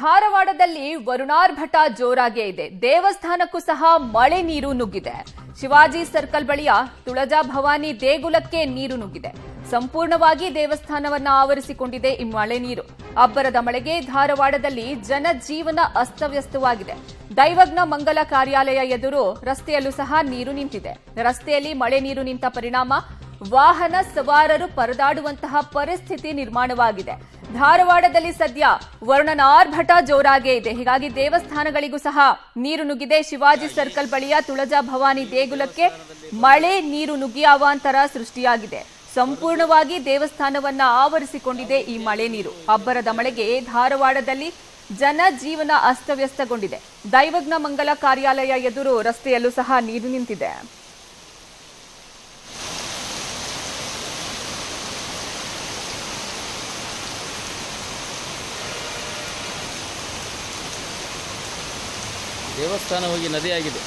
ಧಾರವಾಡದಲ್ಲಿ ವರುಣಾರ್ಭಟ ಜೋರಾಗೇ ಇದೆ. ದೇವಸ್ಥಾನಕ್ಕೂ ಸಹ ಮಳೆ ನೀರು ನುಗ್ಗಿದೆ. ಶಿವಾಜಿ ಸರ್ಕಲ್ ಬಳಿಯ ತುಳಜಾ ಭವಾನಿ ದೇಗುಲಕ್ಕೆ ನೀರು ನುಗ್ಗಿದೆ. ಸಂಪೂರ್ಣವಾಗಿ ದೇವಸ್ಥಾನವನ್ನ ಆವರಿಸಿಕೊಂಡಿದೆ ಈ ಮಳೆ ನೀರು. ಅಬ್ಬರದ ಮಳೆಗೆ ಧಾರವಾಡದಲ್ಲಿ ಜನಜೀವನ ಅಸ್ತವ್ಯಸ್ತವಾಗಿದೆ. ದೈವಜ್ಞ ಮಂಗಲ ಕಾರ್ಯಾಲಯ ಎದುರು ರಸ್ತೆಯಲ್ಲೂ ಸಹ ನೀರು ನಿಂತಿದೆ. ರಸ್ತೆಯಲ್ಲಿ ಮಳೆ ನೀರು ನಿಂತ ಪರಿಣಾಮ ವಾಹನ ಸವಾರರು ಪರದಾಡುವಂತಹ ಪರಿಸ್ಥಿತಿ ನಿರ್ಮಾಣವಾಗಿದೆ. ಧಾರವಾಡದಲ್ಲಿ ಸದ್ಯ ವರುಣನ ಆರ್ಭಟ ಜೋರಾಗೇ ಇದೆ. ಹೀಗಾಗಿ ದೇವಸ್ಥಾನಗಳಿಗೂ ಸಹ ನೀರು ನುಗ್ಗಿದೆ. ಶಿವಾಜಿ ಸರ್ಕಲ್ ಬಳಿಯ ತುಳಜಾ ಭವಾನಿ ದೇಗುಲಕ್ಕೆ ಮಳೆ ನೀರು ನುಗ್ಗಿ ಅವಾಂತರ ಸೃಷ್ಟಿಯಾಗಿದೆ. ಸಂಪೂರ್ಣವಾಗಿ ದೇವಸ್ಥಾನವನ್ನ ಆವರಿಸಿಕೊಂಡಿದೆ ಈ ಮಳೆ ನೀರು. ಅಬ್ಬರದ ಮಳೆಗೆ ಧಾರವಾಡದಲ್ಲಿ ಜನಜೀವನ ಅಸ್ತವ್ಯಸ್ತಗೊಂಡಿದೆ. ದೈವಜ್ಞ ಮಂಗಲ ಕಾರ್ಯಾಲಯ ಎದುರು ರಸ್ತೆಯಲ್ಲೂ ಸಹ ನೀರು ನಿಂತಿದೆ. ದೇವಸ್ಥಾನ ಹೋಗಿ ನದಿಯಾಗಿದೆ.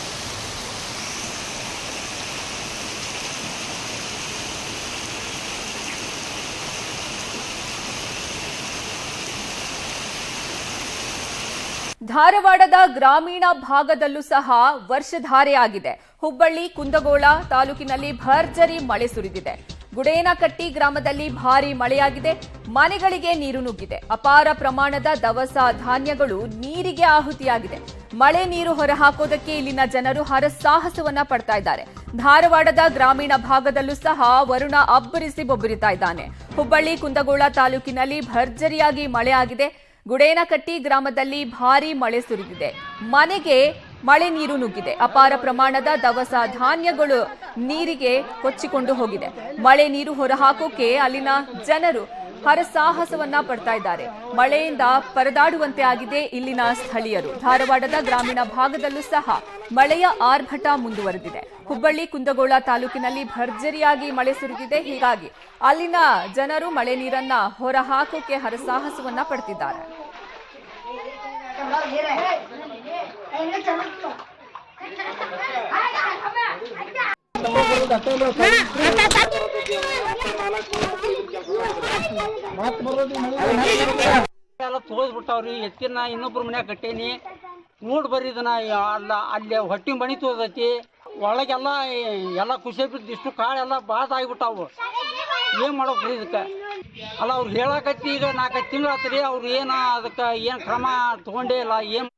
ಧಾರವಾಡದ ಗ್ರಾಮೀಣ ಭಾಗದಲ್ಲೂ ಸಹ ವರ್ಷಧಾರೆಯಾಗಿದೆ. ಹುಬ್ಬಳ್ಳಿ ಕುಂದಗೋಳ ತಾಲೂಕಿನಲ್ಲಿ ಭರ್ಜರಿ ಮಳೆ ಸುರಿದಿದೆ. ಗುಡೇನಕಟ್ಟಿ ಗ್ರಾಮದಲ್ಲಿ ಭಾರೀ ಮಳೆಯಾಗಿದೆ. ಮನೆಗಳಿಗೆ ನೀರು ನುಗ್ಗಿದೆ. ಅಪಾರ ಪ್ರಮಾಣದ ದವಸ ಧಾನ್ಯಗಳು ನೀರಿಗೆ ಆಹುತಿಯಾಗಿದೆ. ಮಳೆ ನೀರು ಹೊರಹಾಕೋದಕ್ಕೆ ಇಲ್ಲಿನ ಜನರು ಹರಸಾಹಸವನ್ನ ಪಡ್ತಾ ಇದ್ದಾರೆ. ಧಾರವಾಡದ ಗ್ರಾಮೀಣ ಭಾಗದಲ್ಲೂ ಸಹ ವರುಣ ಅಬ್ಬರಿಸಿ ಬೊಬ್ಬರಿತಾ ಇದ್ದಾನೆ. ಹುಬ್ಬಳ್ಳಿ ಕುಂದಗೋಳ ತಾಲೂಕಿನಲ್ಲಿ ಭರ್ಜರಿಯಾಗಿ ಮಳೆಯಾಗಿದೆ. ಗುಡೇನಕಟ್ಟಿ ಗ್ರಾಮದಲ್ಲಿ ಭಾರೀ ಮಳೆ ಸುರಿದಿದೆ. ಮನೆಗೆ ಮಳೆ ನೀರು ನುಗ್ಗಿದೆ. ಅಪಾರ ಪ್ರಮಾಣದ ದವಸ ಧಾನ್ಯಗಳು ನೀರಿಗೆ ಕೊಚ್ಚಿಕೊಂಡು ಹೋಗಿದೆ. ಮಳೆ ನೀರು ಹೊರಹಾಕೋಕೆ ಅಲ್ಲಿನ ಜನರು ಹರಸಾಹಸವನ್ನ ಪಡ್ತಾ ಇದ್ದಾರೆ. ಮಳೆಯಿಂದ ಪರದಾಡುವಂತೆ ಆಗಿದೆ ಇಲ್ಲಿನ ಸ್ಥಳೀಯರು. ಧಾರವಾಡದ ಗ್ರಾಮೀಣ ಭಾಗದಲ್ಲೂ ಸಹ ಮಳೆಯ ಆರ್ಭಟ ಮುಂದುವರೆದಿದೆ. ಹುಬ್ಬಳ್ಳಿ ಕುಂದಗೋಳ ತಾಲೂಕಿನಲ್ಲಿ ಭರ್ಜರಿಯಾಗಿ ಮಳೆ ಸುರಿದಿದೆ. ಹೀಗಾಗಿ ಅಲ್ಲಿನ ಜನರು ಮಳೆ ನೀರನ್ನ ಹೊರಹಾಕೋಕೆ ಹರಸಾಹಸವನ್ನ ಪಡ್ತಿದ್ದಾರೆ. ಎಲ್ಲ ತೋದ್ಬಿಟ್ಟವ್ರಿ. ಎತ್ತಿನ ಇನ್ನೊಬ್ರು ಮನ್ಯಾಗ ಕಟ್ಟೇನಿ ನೋಡ್ ಬರೀದನ ಅಲ್ಲಿ ಹೊಟ್ಟಿ ಮಣಿ ತೋದೈತಿ. ಒಳಗೆಲ್ಲ ಎಲ್ಲ ಖುಷಿ ಬಿದ್ದು ಇಷ್ಟು ಕಾಳೆಲ್ಲ ಬಾಸ್ ಆಗಿಬಿಟ್ಟಾವು. ಏನ್ ಮಾಡೋಕ್ರಿ ಇದಕ್ಕೆ? ಅಲ್ಲ ಅವ್ರು ಹೇಳಕತ್ತಿ ಈಗ 4 ತಿಂಗಳು ಆತ್ರಿ. ಅವ್ರು ಏನ ಅದಕ್ಕೆ ಏನ್ ಕ್ರಮ ತಗೊಂಡೇ ಇಲ್ಲ. ಏನ್